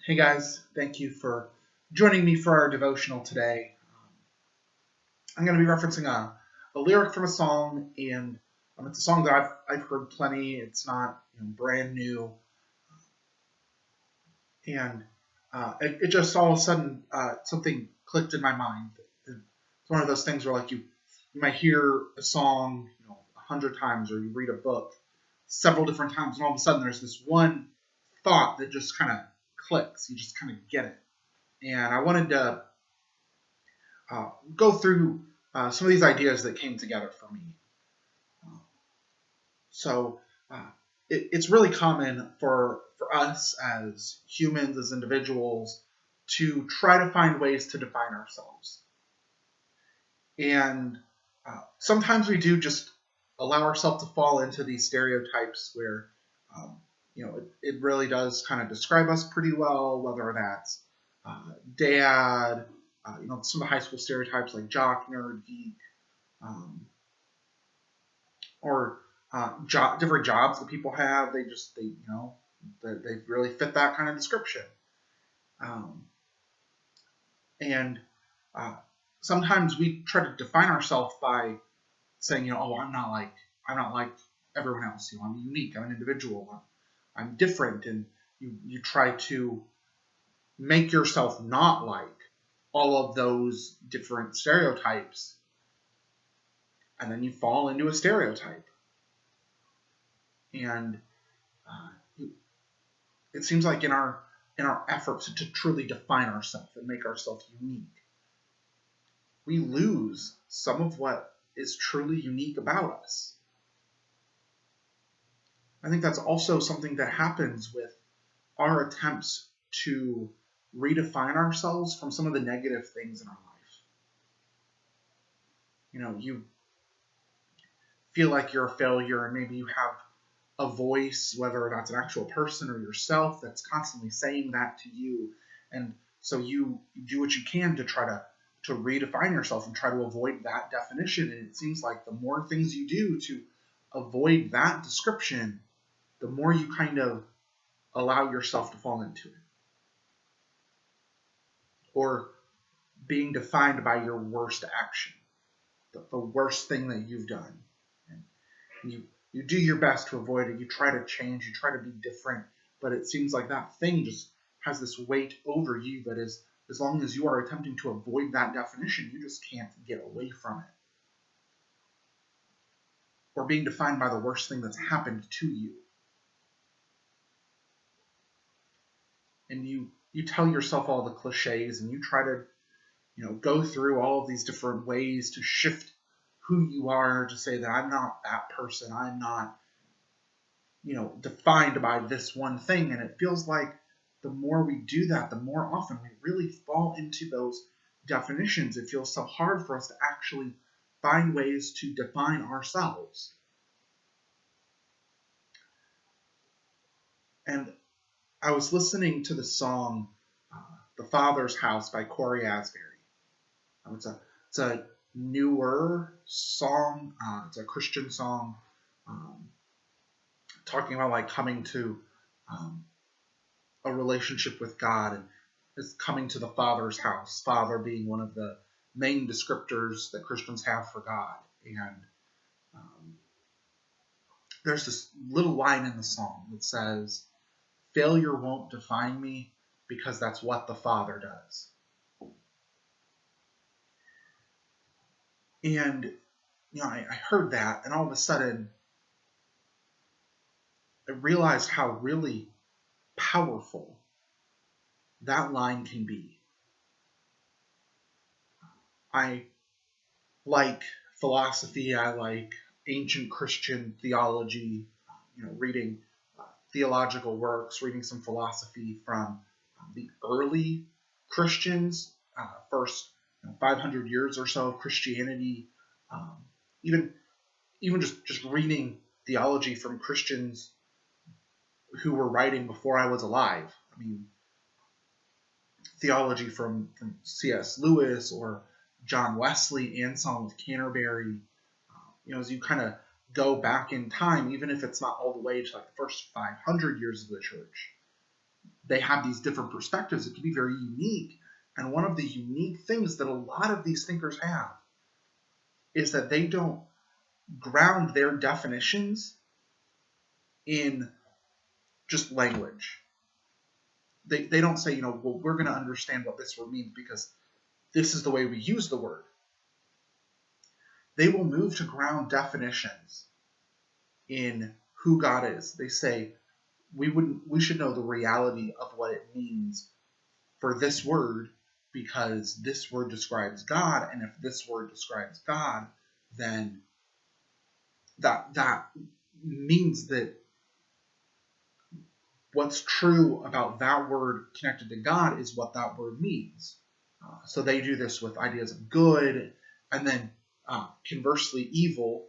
Hey guys, thank you for joining me for our devotional today. I'm going to be referencing a lyric from a song, and it's a song that I've heard plenty. It's not brand new, and it just all of a sudden something clicked in my mind. It's one of those things where like you might hear a song 100 times, or you read a book several different times, and all of a sudden there's this one thought that just kind of clicks. You just kind of get it. And I wanted to go through some of these ideas that came together for me. So it's really common for us as humans, as individuals, to try to find ways to define ourselves. And sometimes we do just allow ourselves to fall into these stereotypes where, it really does kind of describe us pretty well, whether that's dad, some of the high school stereotypes like jock, nerd, geek, or different jobs that people have. They really fit that kind of description. And sometimes we try to define ourselves by saying, I'm not like everyone else. I'm unique. I'm an individual. I'm different. And you try to make yourself not like all of those different stereotypes, and then you fall into a stereotype. And it seems like in our efforts to truly define ourselves and make ourselves unique, we lose some of what is truly unique about us. I think that's also something that happens with our attempts to redefine ourselves from some of the negative things in our life. You feel like you're a failure, and maybe you have a voice, whether that's an actual person or yourself, that's constantly saying that to you. And so you do what you can to try to redefine yourself and try to avoid that definition. And it seems like the more things you do to avoid that description, the more you kind of allow yourself to fall into it. Or being defined by your worst action, the worst thing that you've done. And you do your best to avoid it. You try to change, you try to be different, but it seems like that thing just has this weight over you that is, as long as you are attempting to avoid that definition, you just can't get away from it. Or being defined by the worst thing that's happened to you. And you tell yourself all the cliches, and you try to go through all of these different ways to shift who you are, to say that I'm not that person. I'm not, defined by this one thing. And it feels like the more we do that, the more often we really fall into those definitions. It feels so hard for us to actually find ways to define ourselves. And I was listening to the song "The Father's House" by Corey Asbury. It's a newer song. It's a Christian song, talking about like coming to a relationship with God, and it's coming to the Father's house. Father being one of the main descriptors that Christians have for God. And there's this little line in the song that says, "Failure won't define me because that's what the Father does." And I heard that, and all of a sudden I realized how really powerful that line can be. I like philosophy. I like ancient Christian theology, reading theological works, reading some philosophy from the early Christians, first 500 years or so of Christianity, even just reading theology from Christians who were writing before I was alive. I mean, theology from C.S. Lewis or John Wesley, Anselm of Canterbury. As you kind of go back in time, even if it's not all the way to like the first 500 years of the church, they have these different perspectives. It can be very unique. And one of the unique things that a lot of these thinkers have is that they don't ground their definitions in just language. They don't say, well, we're going to understand what this word means because this is the way we use the word. They will move to ground definitions in who God is. They say, we should know the reality of what it means for this word because this word describes God, and if this word describes God, then that means that what's true about that word connected to God is what that word means. So they do this with ideas of good, and then conversely evil.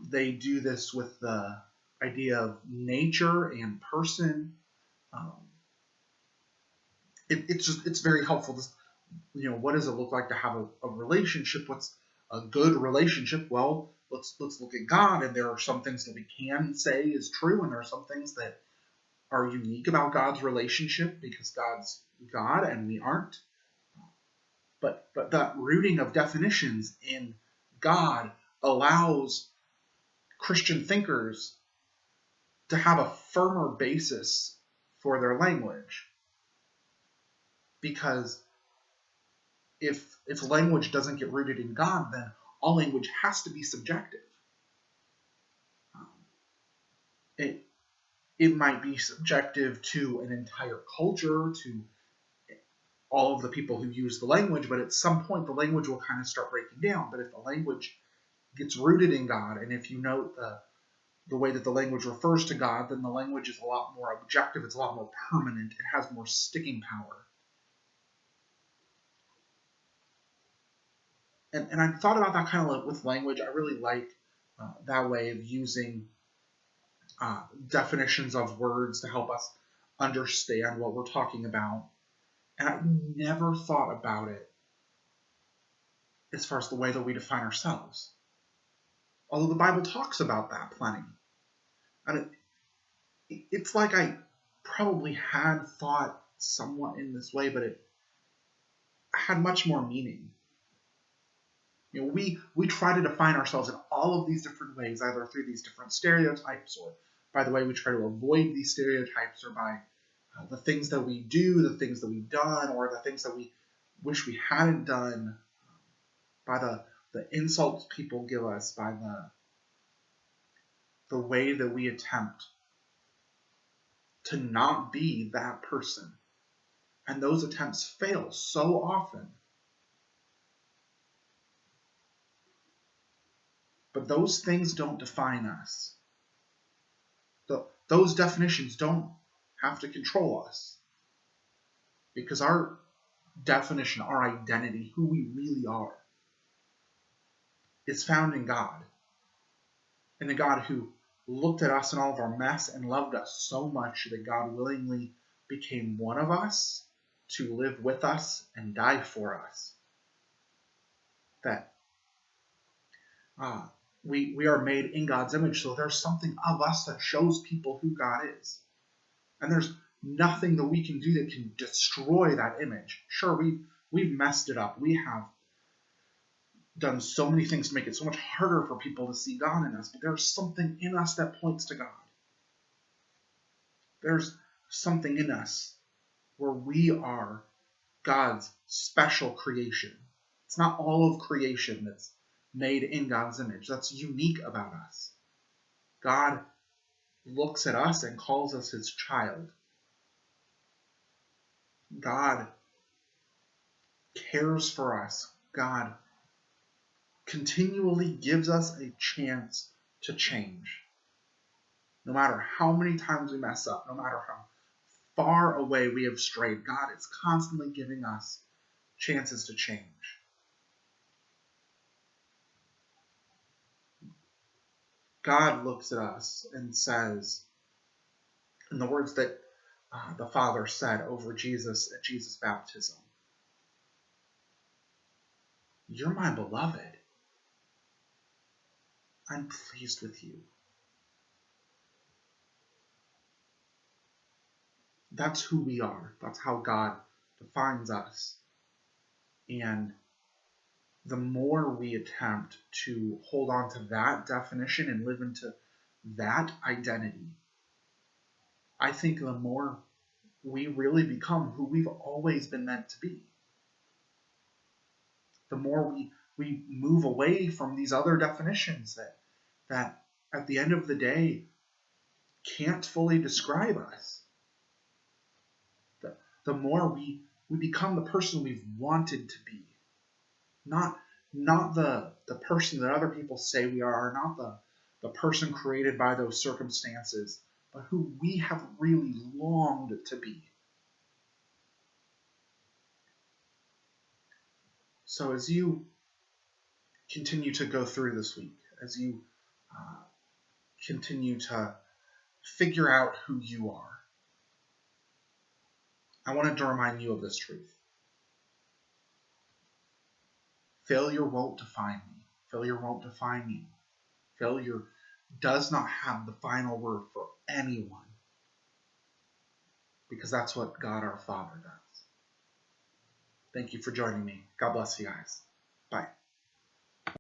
They do this with the idea of nature and person. It's very helpful. What does it look like to have a relationship? What's a good relationship? Well, let's look at God, and there are some things that we can say is true, and there are some things that are unique about God's relationship because God's God and we aren't. But that rooting of definitions in God allows Christian thinkers to have a firmer basis for their language. Because if language doesn't get rooted in God, then all language has to be subjective. It might be subjective to an entire culture, to all of the people who use the language, but at some point the language will kind of start breaking down. But if the language gets rooted in God, and if you note the way that the language refers to God, then the language is a lot more objective, it's a lot more permanent, it has more sticking power. And I've thought about that kind of with language. I really like that way of using definitions of words to help us understand what we're talking about. And I never thought about it as far as the way that we define ourselves. Although the Bible talks about that plenty. And it's like I probably had thought somewhat in this way, but it had much more meaning. We try to define ourselves in all of these different ways, either through these different stereotypes, or by the way we try to avoid these stereotypes, or by the things that we do, the things that we've done, or the things that we wish we hadn't done, by the insults people give us, by the way that we attempt to not be that person. And those attempts fail so often. But those things don't define us. Those definitions don't have to control us. Because our definition, our identity, who we really are, is found in God. In a God who looked at us in all of our mess and loved us so much that God willingly became one of us to live with us and die for us. That we are made in God's image, so there's something of us that shows people who God is. And there's nothing that we can do that can destroy that image. Sure, we've messed it up. We have done so many things to make it so much harder for people to see God in us, but there's something in us that points to God. There's something in us where we are God's special creation. It's not all of creation that's made in God's image. That's unique about us. God looks at us and calls us his child. God cares for us. God continually gives us a chance to change. No matter how many times we mess up, no matter how far away we have strayed, God is constantly giving us chances to change. God looks at us and says, in the words that the Father said over Jesus at Jesus' baptism, "You're my beloved. I'm pleased with you." That's who we are. That's how God defines us. And the more we attempt to hold on to that definition and live into that identity, I think the more we really become who we've always been meant to be. The more we move away from these other definitions that at the end of the day can't fully describe us. The more we become the person we've wanted to be. Not the person that other people say we are, not the person created by those circumstances, but who we have really longed to be. So as you continue to go through this week, as you continue to figure out who you are, I wanted to remind you of this truth. Failure won't define me. Failure won't define you. Failure does not have the final word for anyone, because that's what God our Father does. Thank you for joining me. God bless you guys. Bye.